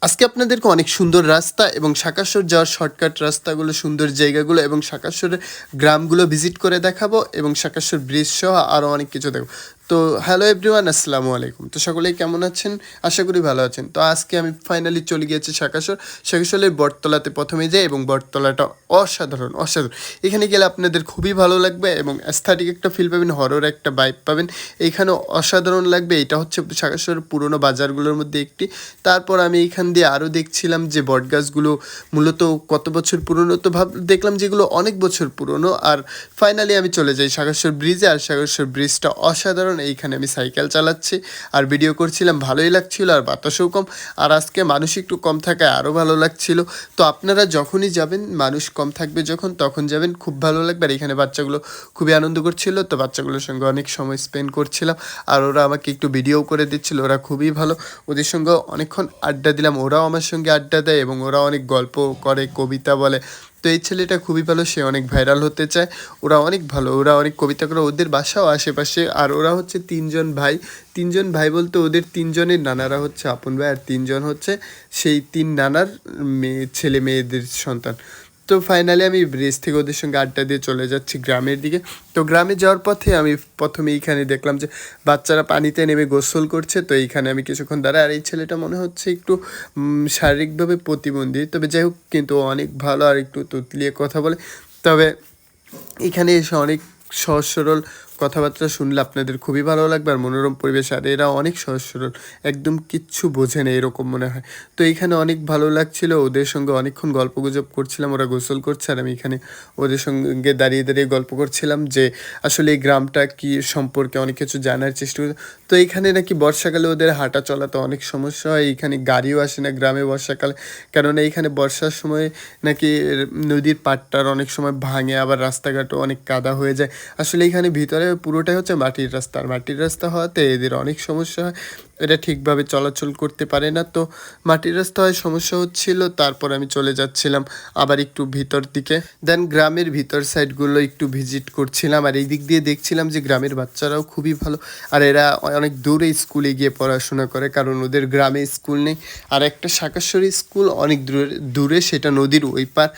আজকে আপনাদেরকে অনেক সুন্দর রাস্তা এবং শাকাশ্বর যাওয়ার শর্টকাট রাস্তাগুলো, সুন্দর জায়গাগুলো এবং শাকাশ্বরের গ্রামগুলো ভিজিট করে দেখাবো এবং শাকাশ্বর ব্রিজ সহ আরও অনেক কিছু দেখবো। তো হ্যালো এভরিওয়ান, আসসালামু আলাইকুম। তো সকলেই কেমন আছেন? আশা করি ভালো আছেন। তো আজকে আমি ফাইনালি চলে গিয়েছি শাকাশ্বরের বটতলাতে প্রথমে যাই এবং বটতলাটা অসাধারণ অসাধারণ। এখানে গেলে আপনাদের খুবই ভালো লাগবে এবং অ্যাস্থেটিক একটা ফিল পাবেন, হরর একটা ভাইব পাবেন। এইখানে অসাধারণ লাগবে। এটা হচ্ছে শাকাশ্বরের পুরোনো বাজারগুলোর মধ্যে একটি। তারপর আমি এইখান দিয়ে আরও দেখছিলাম যে বটগাছগুলো মূলত কত বছর পুরনো, তো দেখলাম যেগুলো অনেক বছর পুরনো। আর ফাইনালি আমি চলে যাই শাকাশ্বর ব্রিজে। আর শাকাশ্বর ব্রিজটা অসাধারণ। এইখানে আমি সাইকেল চালাচ্ছি আর ভিডিও করছিলাম, ভালোই লাগছিল আর বাতাসও কম। আর আজকে মানুষ একটু কম থাকায় আরও ভালো লাগছিল। তো আপনারা যখনই যাবেন, মানুষ কম থাকবে যখন, তখন যাবেন, খুব ভালো লাগবে। আর এখানে বাচ্চাগুলো খুবই আনন্দ করছিল, তো বাচ্চাগুলোর সঙ্গে অনেক সময় স্পেন্ড করছিলাম। আর ওরা আমাকে একটু ভিডিও করে দিচ্ছিল, ওরা খুবই ভালো। ওদের সঙ্গে অনেকক্ষণ আড্ডা দিলাম, ওরাও আমার সঙ্গে আড্ডা দেয় এবং ওরা অনেক গল্প করে, কবিতা বলে। তো এই ছেলেটা খুবই ভালো, সে অনেক ভাইরাল হতে চায়। ওরা অনেক ভালো, ওরা অনেক কবিতা করে। ওদের বাসাও আশেপাশে। আর ওরা হচ্ছে তিনজন ভাই বলতে ওদের তিনজনের নানারা হচ্ছে আপন ভাই, আর তিনজন হচ্ছে সেই তিন নানার ছেলে মেয়েদের সন্তান। তো ফাইনালি আমি ব্রিজ থেকে ওদের সঙ্গে আড্ডা দিয়ে চলে যাচ্ছি গ্রামের দিকে। তো গ্রামে যাওয়ার পথে আমি প্রথমে এইখানে দেখলাম যে বাচ্চারা পানিতে নেমে গোসল করছে। তো এইখানে আমি কিছুক্ষণ দাঁড়াই। আর এই ছেলেটা মনে হচ্ছে একটু শারীরিকভাবে প্রতিবন্ধী, তবে যাই হোক, কিন্তু অনেক ভালো আর একটু তুতলিয়ে কথা বলে। তবে এখানে এসে অনেক সহজ সরল কথাবার্তা শুনলে আপনাদের খুবই ভালো লাগবে। আর মনোরম পরিবেশ, আর এরা অনেক সহজ সরল, একদম কিচ্ছু বোঝে না এরকম মনে হয়। তো এইখানে অনেক ভালো লাগছিল, ওদের সঙ্গে অনেকক্ষণ গল্প গুজব করছিলাম। ওরা গোসল করছে আর আমি এখানে ওদের সঙ্গে দাঁড়িয়ে দাঁড়িয়ে গল্প করছিলাম যে আসলে এই গ্রামটা কি সম্পর্কে অনেক কিছু জানার চেষ্টা করি। তো এইখানে নাকি বর্ষাকালে ওদের হাঁটা চলাতে অনেক সমস্যা হয়। এইখানে গাড়িও আসে না গ্রামে বর্ষাকালে, কেননা এইখানে বর্ষার সময় নাকি নদীর পাড়টার অনেক সময় ভাঙে, আবার রাস্তাঘাটও অনেক কাদা হয়ে যায়। আসলে এইখানে ভিতরে পুরোটাই হচ্ছে মাটির রাস্তা, আর মাটির রাস্তা হওয়াতে এদের অনেক সমস্যা হয়, এটা ঠিকভাবে চলাচল করতে পারে না। তো মাটির রাস্তা হয় সমস্যা হচ্ছিল। তারপর আমি চলে যাচ্ছিলাম আবার একটু ভিতর দিকে, দেন গ্রামের ভিতর সাইডগুলো একটু ভিজিট করছিলাম। আর এই দিক দিয়ে দেখছিলাম যে গ্রামের বাচ্চারাও খুবই ভালো, আর এরা অনেক দূরে স্কুলে গিয়ে পড়াশোনা করে, কারণ ওদের গ্রামে স্কুল নেই। আর একটা শাকাশ্বরী স্কুল অনেক দূরে, সেটা নদীর ওই পার।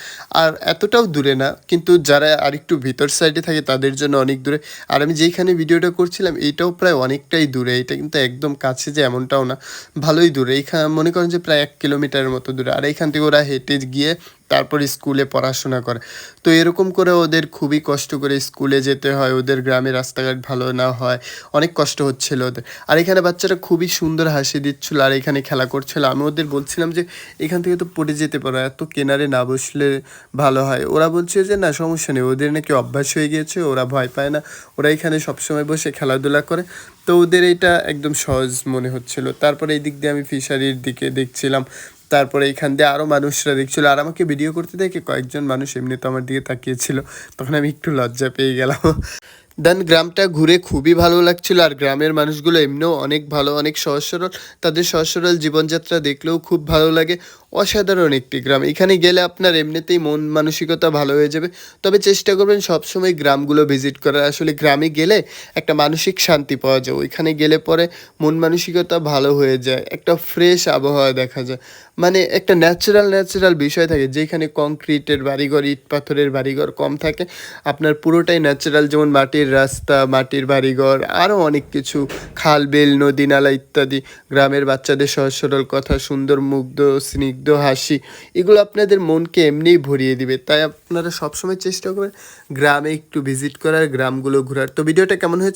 আর এতটাও দূরে না, কিন্তু যারা আরেকটু ভিতর সাইডে থাকে তাদের জন্য অনেক দূরে। আর আমি যেইখানে ভিডিওটা করছিলাম এইটাও প্রায় অনেকটাই দূরে, এটা কিন্তু একদম কাছে যে এমনটাও না, ভালোই দূরে। এইখানে মনে করেন যে প্রায় 1 কিলোমিটারের মতো দূরে। আর এইখান থেকে ওরা হেঁটে গিয়ে তারপর স্কুলে পড়াশোনা করে। তো এরকম করে ওদের খুবই কষ্ট করে স্কুলে যেতে হয়, ওদের গ্রামে রাস্তাঘাট ভালো না হয়, অনেক কষ্ট হচ্ছিল ওদের। আর এখানে বাচ্চারা খুবই সুন্দর হাসি দিচ্ছিল আর এখানে খেলা করছিল। আমি ওদের বলছিলাম যে এখান থেকে তো পড়ে যেতে পারো, এত কিনারে না বসলে ভালো হয়। ওরা বলছে যে না, সমস্যা নেই, ওদের নাকি অভ্যাস হয়ে গিয়েছে, ওরা ভয় পায় না, ওরা এখানে সবসময় বসে খেলাধুলা করে। তো ওদের এটা একদম সহজ মনে হচ্ছিল। তারপরে এই দিক দিয়ে আমি ফিশারির দিকে দেখছিলাম, তারপরে এইখান দিয়ে আরও মানুষরা দেখছিলো। আর আমাকে ভিডিও করতে দেখে কয়েকজন মানুষ এমনি তো আমার দিকে তাকিয়েছিল, তখন আমি একটু লজ্জা পেয়ে গেলাম। দেন গ্রামটা ঘুরে খুবই ভালো লাগছিল। আর গ্রামের মানুষগুলো এমনিও অনেক ভালো, অনেক সহজ সরল, তাদের সহজ সরল জীবনযাত্রা দেখলেও খুব ভালো লাগে। অসাধারণ একটি গ্রাম, এখানে গেলে আপনার এমনিতেই মন মানসিকতা ভালো হয়ে যাবে। তবে চেষ্টা করবেন সবসময় গ্রামগুলো ভিজিট করার। আসলে গ্রামে গেলে একটা মানসিক শান্তি পাওয়া যায়, ওইখানে গেলে পরে মন মানসিকতা ভালো হয়ে যায়, একটা ফ্রেশ আবহাওয়া দেখা যায়, মানে একটা ন্যাচারাল বিষয় থাকে। যেখানে কংক্রিটের বাড়িঘর, ইট পাথরের বাড়িঘর কম থাকে, আপনার পুরোটাই ন্যাচারাল, যেমন মাটির রাস্তা, মাটির বাড়িঘর, আরও অনেক কিছু, খাল বিল, নদী নালা ইত্যাদি। গ্রামের বাচ্চাদের সহজ সরল কথা, সুন্দর মুগ্ধ স্নিগ্ধ হাসি, এগুলো আপনাদের মনকে এমনিই ভরিয়ে দিবে। তাই আপনারা সবসময় চেষ্টা করবেন গ্রামে একটু ভিজিট করার, গ্রামগুলো ঘোরার। তো ভিডিওটা কেমন হয়েছে?